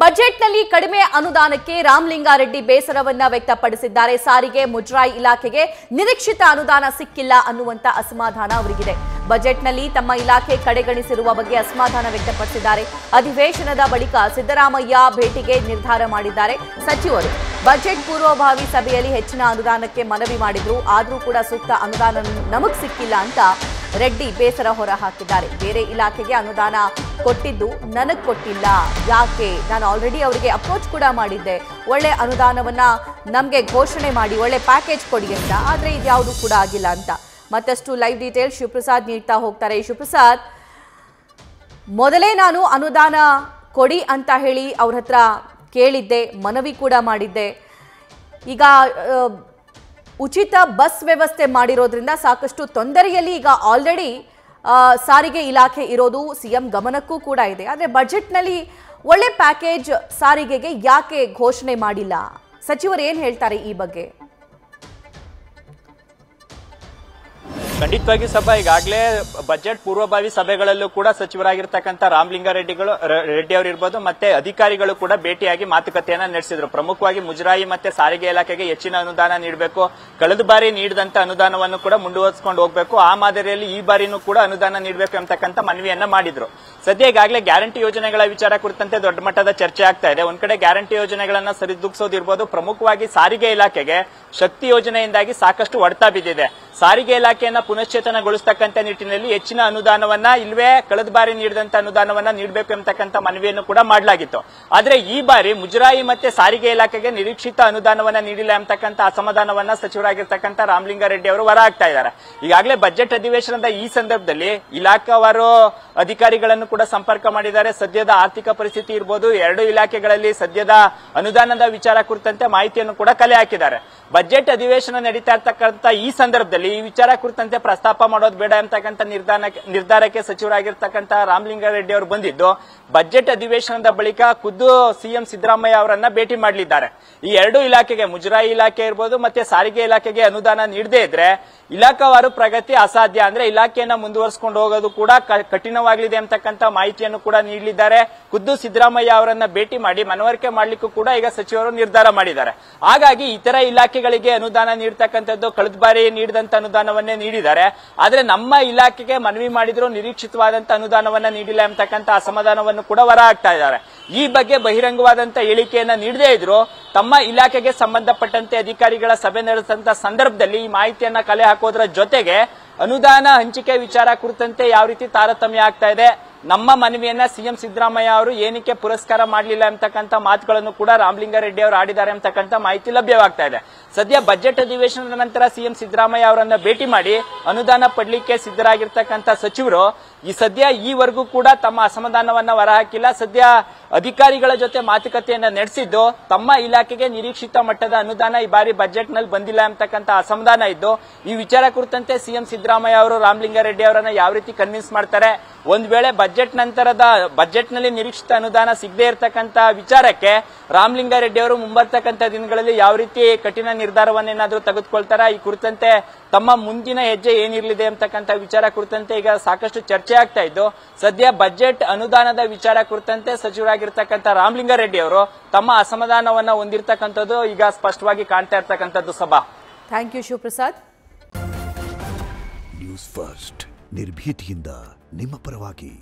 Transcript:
ಬಜೆಟ್ನಲ್ಲಿ ಕಡಿಮೆ ಅನುದಾನಕ್ಕೆ ರಾಮಲಿಂಗಾರೆಡ್ಡಿ ಬೇಸರವನ್ನ ವ್ಯಕ್ತಪಡಿಸಿದ್ದಾರೆ. ಸಾರಿಗೆ ಮುಜರಾಯಿ ಇಲಾಖೆಗೆ ನಿರೀಕ್ಷಿತ ಅನುದಾನ ಸಿಕ್ಕಿಲ್ಲ ಅನ್ನುವಂತ ಅಸಮಾಧಾನ ಅವರಿಗಿದೆ. ಬಜೆಟ್ನಲ್ಲಿ ತಮ್ಮ ಇಲಾಖೆ ಕಡೆಗಣಿಸಿರುವ ಬಗ್ಗೆ ಅಸಮಾಧಾನ ವ್ಯಕ್ತಪಡಿಸಿದ್ದಾರೆ. ಅಧಿವೇಶನದ ಬಳಿಕ ಸಿದ್ದರಾಮಯ್ಯ ಭೇಟಿಗೆ ನಿರ್ಧಾರ ಮಾಡಿದ್ದಾರೆ ಸಚಿವರು. ಬಜೆಟ್ ಪೂರ್ವಭಾವಿ ಸಭೆಯಲ್ಲಿ ಹೆಚ್ಚಿನ ಅನುದಾನಕ್ಕೆ ಮನವಿ ಮಾಡಿದ್ರು. ಆದರೂ ಕೂಡ ಸೂಕ್ತ ಅನುದಾನ ನಮಗ್ ಸಿಕ್ಕಿಲ್ಲ ಅಂತ ರೆಡ್ಡಿ ಬೇಸರ ಹೊರ ಹಾಕಿದ್ದಾರೆ. ಬೇರೆ ಇಲಾಖೆಗೆ ಅನುದಾನ ಕೊಟ್ಟಿದ್ದು ನನಗೆ ಕೊಟ್ಟಿಲ್ಲ, ಯಾಕೆ? ನಾನು ಆಲ್ರೆಡಿ ಅವರಿಗೆ ಅಪ್ರೋಚ್ ಕೂಡ ಮಾಡಿದ್ದೆ, ಒಳ್ಳೆ ಅನುದಾನವನ್ನ ನಮಗೆ ಘೋಷಣೆ ಮಾಡಿ ಒಳ್ಳೆ ಪ್ಯಾಕೇಜ್ ಕೊಡಿ ಅಂತ. ಆದರೆ ಇದ್ಯಾವುದು ಕೂಡ ಆಗಿಲ್ಲ ಅಂತ ಮತ್ತಷ್ಟು ಲೈವ್ ಡೀಟೇಲ್ ಶಿವಪ್ರಸಾದ್ ನೀಡ್ತಾ ಹೋಗ್ತಾರೆ. ಶಿವಪ್ರಸಾದ್, ಮೊದಲೇ ನಾನು ಅನುದಾನ ಕೊಡಿ ಅಂತ ಹೇಳಿ ಅವ್ರ ಹತ್ರ ಕೇಳಿದ್ದೆ, ಮನವಿ ಕೂಡ ಮಾಡಿದ್ದೆ. ಈಗ ಉಚಿತ ಬಸ್ ವ್ಯವಸ್ಥೆ ಮಾಡಿರೋದ್ರಿಂದ ಸಾಕಷ್ಟು ತೊಂದರೆಯಲ್ಲಿ ಈಗ ಆಲ್ರೆಡಿ ಸಾರಿಗೆ ಇಲಾಖೆ ಇರೋದು ಸಿಎಂ ಗಮನಕ್ಕೂ ಕೂಡ ಇದೆ. ಆದರೆ ಬಜೆಟ್ನಲ್ಲಿ ಒಳ್ಳೆ ಪ್ಯಾಕೇಜ್ ಸಾರಿಗೆಗೆ ಯಾಕೆ ಘೋಷಣೆ ಮಾಡಿಲ್ಲ? ಸಚಿವರು ಏನು ಹೇಳ್ತಾರೆ ಈ ಬಗ್ಗೆ? ಖಂಡಿತವಾಗಿ ಸಭಾ ಈಗಾಗಲೇ ಬಜೆಟ್ ಪೂರ್ವಭಾವಿ ಸಭೆಗಳಲ್ಲೂ ಕೂಡ ಸಚಿವರಾಗಿರ್ತಕ್ಕಂಥ ರಾಮಲಿಂಗಾರೆಡ್ಡಿ ಅವರು ಇರ್ಬೋದು ಮತ್ತೆ ಅಧಿಕಾರಿಗಳು ಕೂಡ ಭೇಟಿಯಾಗಿ ಮಾತುಕತೆಯನ್ನ ನಡೆಸಿದ್ರು. ಪ್ರಮುಖವಾಗಿ ಮುಜರಾಯಿ ಮತ್ತೆ ಸಾರಿಗೆ ಇಲಾಖೆಗೆ ಹೆಚ್ಚಿನ ಅನುದಾನ ನೀಡಬೇಕು, ಕಳೆದ ಬಾರಿ ನೀಡಿದಂತ ಅನುದಾನವನ್ನು ಕೂಡ ಮುಂದುವರಿಸಿಕೊಂಡು ಹೋಗಬೇಕು, ಆ ಮಾದರಿಯಲ್ಲಿ ಈ ಬಾರಿನೂ ಕೂಡ ಅನುದಾನ ನೀಡಬೇಕು ಎಂಬತಕ್ಕಂಥ ಮನವಿಯನ್ನ ಮಾಡಿದ್ರು. ಸದ್ಯ ಈಗಾಗಲೇ ಗ್ಯಾರಂಟಿ ಯೋಜನೆಗಳ ವಿಚಾರ ಕುರಿತಂತೆ ದೊಡ್ಡ ಮಟ್ಟದ ಚರ್ಚೆ ಆಗ್ತಾ ಇದೆ. ಒಂದ್ ಕಡೆ ಗ್ಯಾರಂಟಿ ಯೋಜನೆಗಳನ್ನ ಸರಿದೂಗಿಸೋದಿರ್ಬೋದು, ಪ್ರಮುಖವಾಗಿ ಸಾರಿಗೆ ಇಲಾಖೆಗೆ ಶಕ್ತಿ ಯೋಜನೆಯಿಂದಾಗಿ ಸಾಕಷ್ಟು ಹೊಡೆತ ಬಿದ್ದಿದೆ. ಸಾರಿಗೆ ಇಲಾಖೆಯನ್ನ ಪುನಶ್ಚೇತನಗೊಳಿಸತಕ್ಕಂಥ ನಿಟ್ಟಿನಲ್ಲಿ ಹೆಚ್ಚಿನ ಅನುದಾನವನ್ನ ಇಲ್ವೇ ಕಳೆದ ಬಾರಿ ನೀಡಿದಂತ ಅನುದಾನವನ್ನ ನೀಡಬೇಕು ಎಂಬತಕ್ಕಂಥ ಮನವಿಯನ್ನು ಕೂಡ ಮಾಡಲಾಗಿತ್ತು. ಆದ್ರೆ ಈ ಬಾರಿ ಮುಜರಾಯಿ ಮತ್ತೆ ಸಾರಿಗೆ ಇಲಾಖೆಗೆ ನಿರೀಕ್ಷಿತ ಅನುದಾನವನ್ನ ನೀಡಿಲ್ಲ ಎಂಬತಕ್ಕಂಥ ಅಸಮಾಧಾನವನ್ನ ಸಚಿವರಾಗಿರ್ತಕ್ಕಂಥ ರಾಮಲಿಂಗಾರೆಡ್ಡಿ ಅವರು ಹೊರ ಹಾಕ್ತಾ ಇದ್ದಾರೆ. ಈಗಾಗಲೇ ಬಜೆಟ್ ಅಧಿವೇಶನದ ಈ ಸಂದರ್ಭದಲ್ಲಿ ಇಲಾಖಾವಾರು ಅಧಿಕಾರಿಗಳನ್ನು ಕೂಡ ಸಂಪರ್ಕ ಮಾಡಿದ್ದಾರೆ. ಸದ್ಯದ ಆರ್ಥಿಕ ಪರಿಸ್ಥಿತಿ ಇರ್ಬೋದು, ಎರಡು ಇಲಾಖೆಗಳಲ್ಲಿ ಸದ್ಯದ ಅನುದಾನದ ವಿಚಾರ ಕುರಿತಂತೆ ಮಾಹಿತಿಯನ್ನು ಕೂಡ ಕಲೆ ಹಾಕಿದ್ದಾರೆ. ಬಜೆಟ್ ಅಧಿವೇಶನ ನಡೀತಾ ಇರ್ತಕ್ಕಂಥ ಈ ಸಂದರ್ಭದಲ್ಲಿ ಈ ವಿಚಾರ ಕುರಿತಂತೆ ಪ್ರಸ್ತಾಪ ಮಾಡೋದು ಬೇಡ ಅಂತಕ್ಕಂಥ ನಿರ್ಧಾರಕ್ಕೆ ಸಚಿವರಾಗಿರ್ತಕ್ಕಂಥ ರಾಮಲಿಂಗಾರೆಡ್ಡಿ ಅವರು ಬಂದಿದ್ದು ಬಜೆಟ್ ಅಧಿವೇಶನದ ಬಳಿಕ ಖುದ್ದು ಸಿಎಂ ಸಿದ್ದರಾಮಯ್ಯ ಅವರನ್ನ ಭೇಟಿ ಮಾಡಲಿದ್ದಾರೆ. ಈ ಎರಡು ಇಲಾಖೆಗೆ, ಮುಜರಾಯಿ ಇಲಾಖೆ ಇರ್ಬೋದು ಮತ್ತೆ ಸಾರಿಗೆ ಇಲಾಖೆಗೆ ಅನುದಾನ ನೀಡದೇ ಇದ್ರೆ ಇಲಾಖಾವಾರು ಪ್ರಗತಿ ಅಸಾಧ್ಯ, ಅಂದ್ರೆ ಇಲಾಖೆಯನ್ನ ಮುಂದುವರಿಸಿಕೊಂಡು ಹೋಗೋದು ಕೂಡ ಕಠಿಣವಾಗಲಿದೆ ಅಂತಕ್ಕಂಥ ಮಾಹಿತಿಯನ್ನು ಕೂಡ ನೀಡಲಿದ್ದಾರೆ. ಖುದ್ದು ಸಿದ್ದರಾಮಯ್ಯ ಅವರನ್ನ ಭೇಟಿ ಮಾಡಿ ಮನವರಿಕೆ ಮಾಡ್ಲಿಕ್ಕೂ ಕೂಡ ಈಗ ಸಚಿವರು ನಿರ್ಧಾರ ಮಾಡಿದ್ದಾರೆ. ಹಾಗಾಗಿ ಇತರ ಇಲಾಖೆಗಳಿಗೆ ಅನುದಾನ ನೀಡತಕ್ಕಂಥದ್ದು ಕಳೆದ ಬಾರಿ ನೀಡಿದಂತ ಅನುದಾನವನ್ನೇ ನೀಡಿದ್ದಾರೆ. ಆದ್ರೆ ನಮ್ಮ ಇಲಾಖೆಗೆ ಮನವಿ ಮಾಡಿದ್ರು ನಿರೀಕ್ಷಿತವಾದಂತ ಅನುದಾನವನ್ನ ನೀಡಿಲ್ಲ ಎಂಬತಕ್ಕಂಥ ಅಸಮಾಧಾನವನ್ನು ಕೂಡ ಹೊರ ಹಾಕ್ತಾ ಇದ್ದಾರೆ. ಈ ಬಗ್ಗೆ ಬಹಿರಂಗವಾದಂತ ಹೇಳಿಕೆಯನ್ನ ನೀಡದೇ ಇದ್ರು ತಮ್ಮ ಇಲಾಖೆಗೆ ಸಂಬಂಧಪಟ್ಟಂತೆ ಅಧಿಕಾರಿಗಳ ಸಭೆ ನಡೆಸಿದಂತ ಸಂದರ್ಭದಲ್ಲಿ ಈ ಮಾಹಿತಿಯನ್ನ ಕಲೆ ಹಾಕೋದ್ರ ಜೊತೆಗೆ ಅನುದಾನ ಹಂಚಿಕೆ ವಿಚಾರ ಕುರಿತಂತೆ ಯಾವ ರೀತಿ ತಾರತಮ್ಯ ಆಗ್ತಾ ಇದೆ, ನಮ್ಮ ಮನವಿಯನ್ನ ಸಿಎಂ ಸಿದ್ದರಾಮಯ್ಯ ಅವರು ಏನಕ್ಕೆ ಪುರಸ್ಕಾರ ಮಾಡಲಿಲ್ಲ ಎಂಬತಕ್ಕಂಥ ಮಾತುಗಳನ್ನು ಕೂಡ ರಾಮಲಿಂಗಾರೆಡ್ಡಿ ಅವರು ಆಡಿದ್ದಾರೆ ಎಂಬತಕ್ಕಂಥ ಮಾಹಿತಿ ಲಭ್ಯವಾಗ್ತಾ ಇದೆ. ಸದ್ಯ ಬಜೆಟ್ ಅಧಿವೇಶನದ ನಂತರ ಸಿಎಂ ಸಿದ್ದರಾಮಯ್ಯ ಅವರನ್ನ ಭೇಟಿ ಮಾಡಿ ಅನುದಾನ ಪಡಲಿಕ್ಕೆ ಸಿದ್ಧರಾಗಿರ್ತಕ್ಕಂಥ ಸಚಿವರು ಸದ್ಯ ಈವರೆಗೂ ಕೂಡ ತಮ್ಮ ಅಸಮಾಧಾನವನ್ನ ಹೊರಹಾಕಿಲ್ಲ. ಸದ್ಯ ಅಧಿಕಾರಿಗಳ ಜೊತೆ ಮಾತುಕತೆಯನ್ನ ನಡೆಸಿದ್ದು ತಮ್ಮ ಇಲಾಖೆಗೆ ನಿರೀಕ್ಷಿತ ಮಟ್ಟದ ಅನುದಾನ ಈ ಬಾರಿ ಬಜೆಟ್ ನಲ್ಲಿ ಬಂದಿಲ್ಲ ಎಂಬತಕ್ಕಂಥ ಅಸಮಾಧಾನ ಇದ್ದು ಈ ವಿಚಾರ ಕುರಿತಂತೆ ಸಿಎಂ ಸಿದ್ದರಾಮಯ್ಯ ಅವರು ರಾಮಲಿಂಗಾರೆಡ್ಡಿ ಅವರನ್ನ ಯಾವ ರೀತಿ ಕನ್ವಿನ್ಸ್ ಮಾಡ್ತಾರೆ, ಒಂದ್ ವೇಳೆ ಬಜೆಟ್ ನಂತರದ ಬಜೆಟ್ ನಲ್ಲಿ ನಿರೀಕ್ಷಿತ ಅನುದಾನ ಸಿಗದೆ ಇರತಕ್ಕಂತ ವಿಚಾರಕ್ಕೆ ರಾಮಲಿಂಗಾರೆಡ್ಡಿ ಅವರು ಮುಂಬರ್ತಕ್ಕಂಥ ದಿನಗಳಲ್ಲಿ ಯಾವ ರೀತಿ ಕಠಿಣ ನಿರ್ಧಾರವನ್ನೇನಾದ್ರೂ ತೆಗೆದುಕೊಳ್ತಾರ, ಈ ಕುರಿತಂತೆ ತಮ್ಮ ಮುಂದಿನ ಹೆಜ್ಜೆ ಏನಿರಲಿದೆ ಅಂತಕ್ಕಂಥ ವಿಚಾರ ಕುರಿತಂತೆ ಈಗ ಸಾಕಷ್ಟು ಚರ್ಚೆ ಆಗ್ತಾ ಇದ್ದು ಸದ್ಯ ಬಜೆಟ್ ಅನುದಾನದ ವಿಚಾರ ಕುರಿತಂತೆ ಸಚಿವರಾಗಿರ್ತಕ್ಕಂಥ ರಾಮಲಿಂಗಾರೆಡ್ಡಿ ಅವರು ತಮ್ಮ ಅಸಮಾಧಾನವನ್ನ ಹೊಂದಿರತಕ್ಕಂಥದ್ದು ಈಗ ಸ್ಪಷ್ಟವಾಗಿ ಕಾಣ್ತಾ ಇರ್ತಕ್ಕಂಥದ್ದು. ಸಭಾ, thank you Shivaprasad. News first ನಿರ್ಭೀತಿಯಿಂದ ನಿಮ್ಮ ಪರವಾಗಿ.